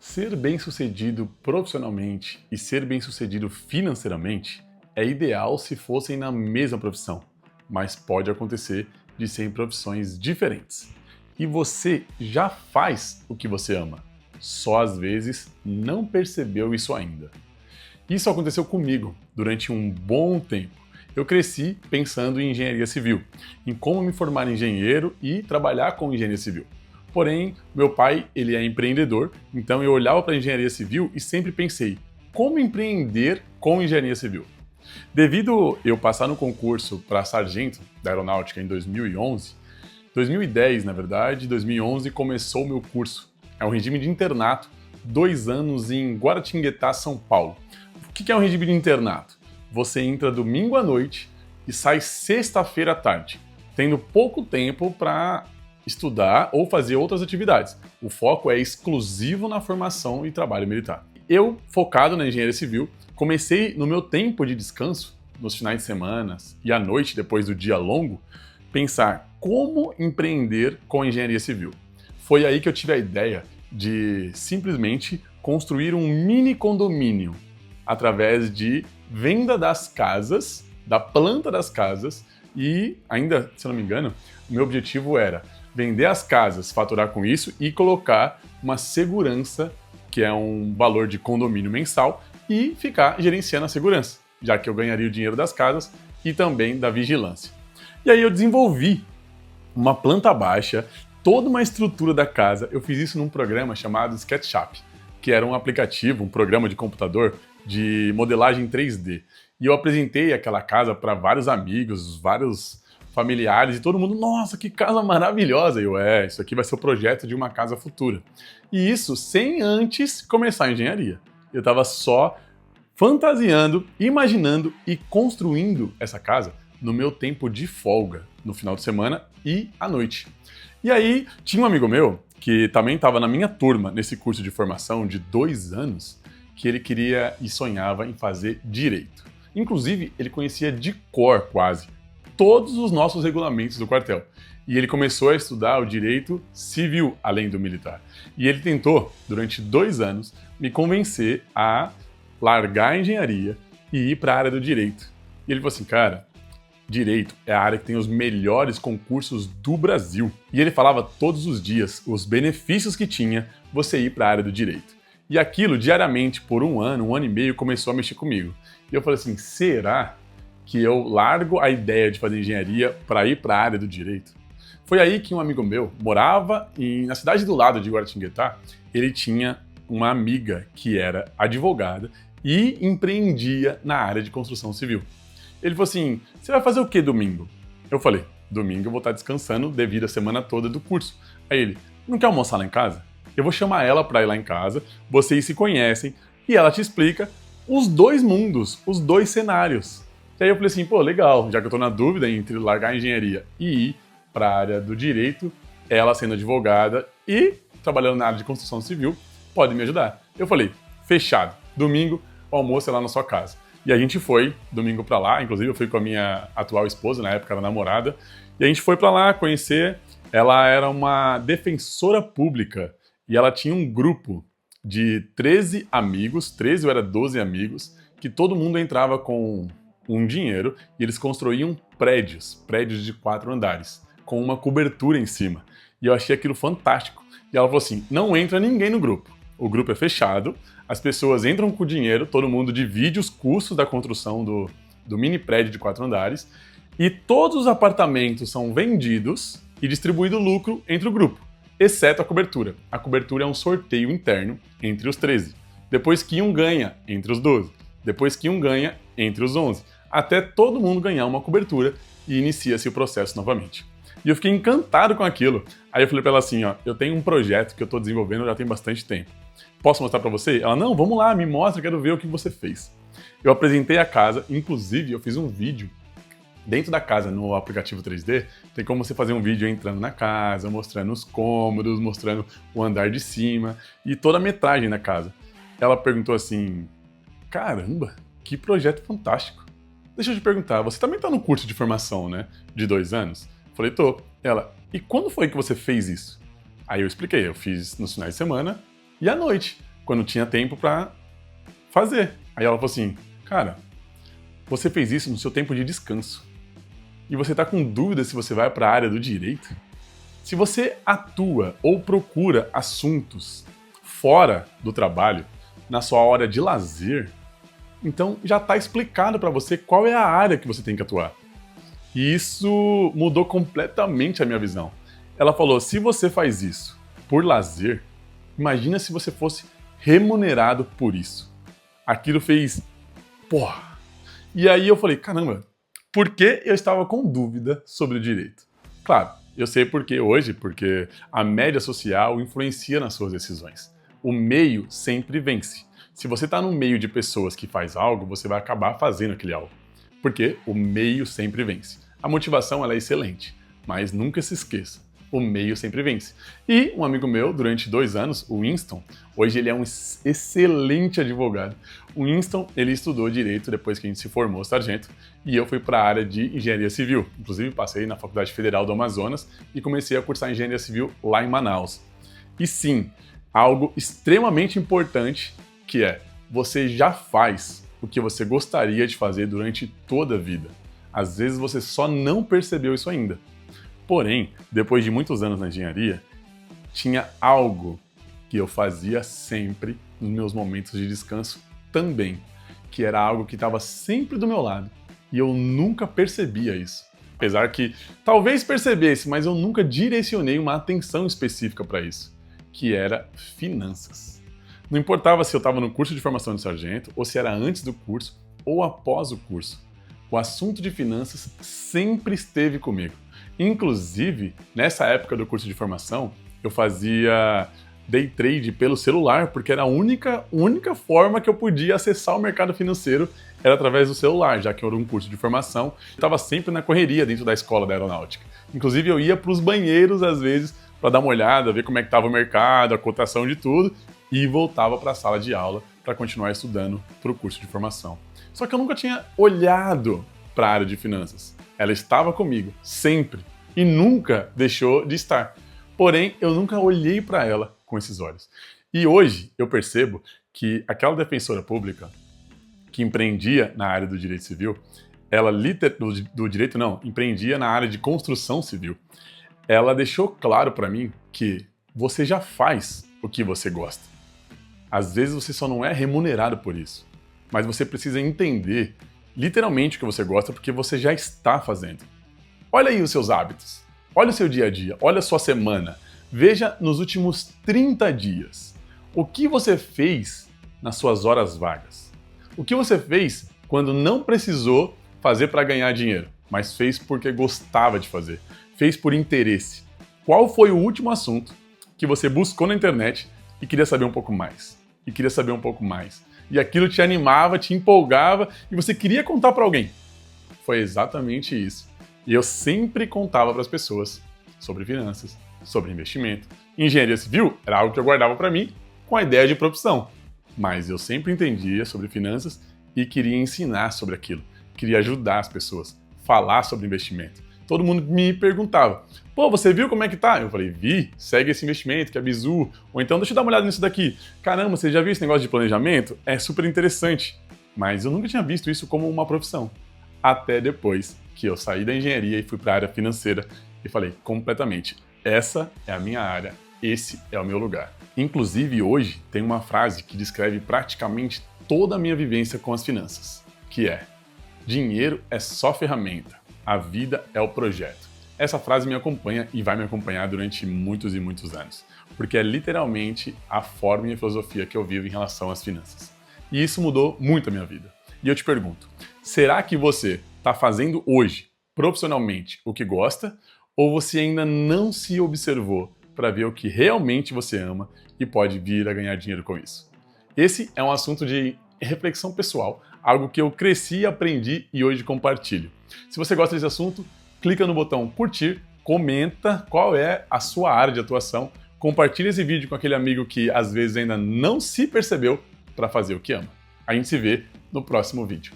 Ser bem-sucedido profissionalmente e ser bem-sucedido financeiramente é ideal se fossem na mesma profissão, mas pode acontecer de ser em profissões diferentes. E você já faz o que você ama, só às vezes não percebeu isso ainda. Isso aconteceu comigo durante um bom tempo. Eu cresci pensando em engenharia civil, em como me formar engenheiro e trabalhar com engenharia civil. Porém, meu pai, ele é empreendedor, então eu olhava para a engenharia civil e sempre pensei, como empreender com engenharia civil? Devido eu passar no concurso para sargento da aeronáutica em 2011, 2010, na verdade, 2011 começou o meu curso. É um regime de internato, 2 anos em Guaratinguetá, São Paulo. O que é um regime de internato? Você entra domingo à noite e sai sexta-feira à tarde, tendo pouco tempo para estudar ou fazer outras atividades. O foco é exclusivo na formação e trabalho militar. Eu, focado na engenharia civil, comecei no meu tempo de descanso, nos finais de semana e à noite, depois do dia longo, pensar como empreender com a engenharia civil. Foi aí que eu tive a ideia de simplesmente construir um mini condomínio através de venda das casas, da planta das casas e, ainda, se eu não me engano, o meu objetivo era vender as casas, faturar com isso e colocar uma segurança, que é um valor de condomínio mensal, e ficar gerenciando a segurança, já que eu ganharia o dinheiro das casas e também da vigilância. E aí eu desenvolvi uma planta baixa, toda uma estrutura da casa. Eu fiz isso num programa chamado SketchUp, que era um aplicativo, um programa de computador de modelagem 3D. E eu apresentei aquela casa para vários amigos, vários familiares, e todo mundo, nossa, que casa maravilhosa! E eu, isso aqui vai ser o projeto de uma casa futura. E isso sem antes começar a engenharia. Eu estava só fantasiando, imaginando e construindo essa casa no meu tempo de folga, no final de semana e à noite. E aí, tinha um amigo meu, que também estava na minha turma, nesse curso de formação de 2 anos, que ele queria e sonhava em fazer direito. Inclusive, ele conhecia de cor quase todos os nossos regulamentos do quartel. E ele começou a estudar o direito civil, além do militar. E ele tentou, durante 2 anos, me convencer a largar a engenharia e ir para a área do direito. E ele falou assim, cara, direito é a área que tem os melhores concursos do Brasil. E ele falava todos os dias os benefícios que tinha você ir para a área do direito. E aquilo, diariamente, por 1 ano, 1 ano e meio, começou a mexer comigo. E eu falei assim, será que eu largo a ideia de fazer engenharia para ir para a área do direito? Foi aí que um amigo meu morava na cidade do lado de Guaratinguetá. Ele tinha uma amiga que era advogada e empreendia na área de construção civil. Ele falou assim, você vai fazer o que domingo? Eu falei, domingo eu vou estar descansando devido à semana toda do curso. Aí ele, não quer almoçar lá em casa? Eu vou chamar ela para ir lá em casa, vocês se conhecem e ela te explica os 2 mundos, os 2 cenários. E aí eu falei assim, pô, legal, já que eu tô na dúvida entre largar a engenharia e ir para a área do direito, ela sendo advogada e trabalhando na área de construção civil, pode me ajudar. Eu falei, fechado, domingo o almoço é lá na sua casa. E a gente foi domingo para lá, inclusive eu fui com a minha atual esposa, na época era namorada, e a gente foi para lá conhecer. Ela era uma defensora pública e ela tinha um grupo de 13 amigos, 13 ou era 12 amigos, que todo mundo entrava com um dinheiro e eles construíam prédios de 4 andares, com uma cobertura em cima. E eu achei aquilo fantástico. E ela falou assim, não entra ninguém no grupo. O grupo é fechado, as pessoas entram com o dinheiro, todo mundo divide os custos da construção do mini prédio de 4 andares, e todos os apartamentos são vendidos e distribuído lucro entre o grupo, exceto a cobertura. A cobertura é um sorteio interno entre os 13. Depois que um ganha, entre os 12. Depois que um ganha, entre os 11. Até todo mundo ganhar uma cobertura e inicia-se o processo novamente. E eu fiquei encantado com aquilo. Aí eu falei pra ela assim, ó, eu tenho um projeto que eu tô desenvolvendo já tem bastante tempo. Posso mostrar pra você? Ela, não, vamos lá, me mostra, quero ver o que você fez. Eu apresentei a casa, inclusive eu fiz um vídeo dentro da casa no aplicativo 3D, tem como você fazer um vídeo entrando na casa, mostrando os cômodos, mostrando o andar de cima e toda a metragem da casa. Ela perguntou assim, caramba, que projeto fantástico. Deixa eu te perguntar, você também tá no curso de formação, né? De 2 anos? Falei, tô. Ela, e quando foi que você fez isso? Aí eu expliquei, eu fiz nos finais de semana e à noite. quando tinha tempo para fazer. Aí ela falou assim, cara, você fez isso no seu tempo de descanso. E você está com dúvida se você vai para a área do direito? Se você atua ou procura assuntos fora do trabalho, na sua hora de lazer, então já está explicado para você qual é a área que você tem que atuar. E isso mudou completamente a minha visão. Ela falou, se você faz isso por lazer, imagina se você fosse remunerado por isso. Aquilo fez... porra! E aí eu falei, caramba, por que eu estava com dúvida sobre o direito? Claro, eu sei porque a média social influencia nas suas decisões. O meio sempre vence. Se você está no meio de pessoas que faz algo, você vai acabar fazendo aquele algo. Porque o meio sempre vence. A motivação ela é excelente, mas nunca se esqueça, o meio sempre vence. E um amigo meu, durante 2 anos, o Winston, hoje ele é um excelente advogado. O Winston, ele estudou Direito depois que a gente se formou sargento, e eu fui para a área de Engenharia Civil. Inclusive, passei na Faculdade Federal do Amazonas e comecei a cursar Engenharia Civil lá em Manaus. E sim, algo extremamente importante que é, você já faz o que você gostaria de fazer durante toda a vida. Às vezes você só não percebeu isso ainda. Porém, depois de muitos anos na engenharia, tinha algo que eu fazia sempre nos meus momentos de descanso também, que era algo que estava sempre do meu lado e eu nunca percebia isso. Apesar que talvez percebesse, mas eu nunca direcionei uma atenção específica para isso, que era finanças. Não importava se eu estava no curso de formação de sargento, ou se era antes do curso, ou após o curso. O assunto de finanças sempre esteve comigo. Inclusive, nessa época do curso de formação, eu fazia day trade pelo celular, porque era a única forma que eu podia acessar o mercado financeiro era através do celular, já que eu era um curso de formação. Eu estava sempre na correria dentro da escola da aeronáutica. Inclusive, eu ia para os banheiros, às vezes, para dar uma olhada, ver como é que estava o mercado, a cotação de tudo, e voltava para a sala de aula para continuar estudando para o curso de formação. Só que eu nunca tinha olhado para a área de finanças. Ela estava comigo, sempre, e nunca deixou de estar. Porém, eu nunca olhei para ela com esses olhos. E hoje eu percebo que aquela defensora pública que empreendia na área do direito civil, ela empreendia na área de construção civil. Ela deixou claro para mim que você já faz o que você gosta. Às vezes você só não é remunerado por isso, mas você precisa entender literalmente o que você gosta porque você já está fazendo. Olha aí os seus hábitos, olha o seu dia a dia, olha a sua semana. Veja nos últimos 30 dias o que você fez nas suas horas vagas. O que você fez quando não precisou fazer para ganhar dinheiro, mas fez porque gostava de fazer, fez por interesse. Qual foi o último assunto que você buscou na internet e queria saber um pouco mais? E queria saber um pouco mais. E aquilo te animava, te empolgava e você queria contar para alguém. Foi exatamente isso. E eu sempre contava para as pessoas sobre finanças, sobre investimento. Engenharia civil era algo que eu guardava para mim com a ideia de profissão. Mas eu sempre entendia sobre finanças e queria ensinar sobre aquilo. Queria ajudar as pessoas, falar sobre investimento. Todo mundo me perguntava, pô, você viu como é que tá? Eu falei, vi, segue esse investimento, que é Bizu. Ou então, deixa eu dar uma olhada nisso daqui. Caramba, você já viu esse negócio de planejamento? É super interessante. Mas eu nunca tinha visto isso como uma profissão. Até depois que eu saí da engenharia e fui para a área financeira e falei, completamente, essa é a minha área, esse é o meu lugar. Inclusive, hoje tem uma frase que descreve praticamente toda a minha vivência com as finanças, que é, dinheiro é só ferramenta. A vida é o projeto. Essa frase me acompanha e vai me acompanhar durante muitos e muitos anos, porque é literalmente a forma e a filosofia que eu vivo em relação às finanças. E isso mudou muito a minha vida. E eu te pergunto, será que você está fazendo hoje, profissionalmente, o que gosta, ou você ainda não se observou para ver o que realmente você ama e pode vir a ganhar dinheiro com isso? Esse é um assunto de reflexão pessoal, algo que eu cresci, aprendi e hoje compartilho. Se você gosta desse assunto, clica no botão curtir, comenta qual é a sua área de atuação, compartilha esse vídeo com aquele amigo que às vezes ainda não se percebeu para fazer o que ama. A gente se vê no próximo vídeo.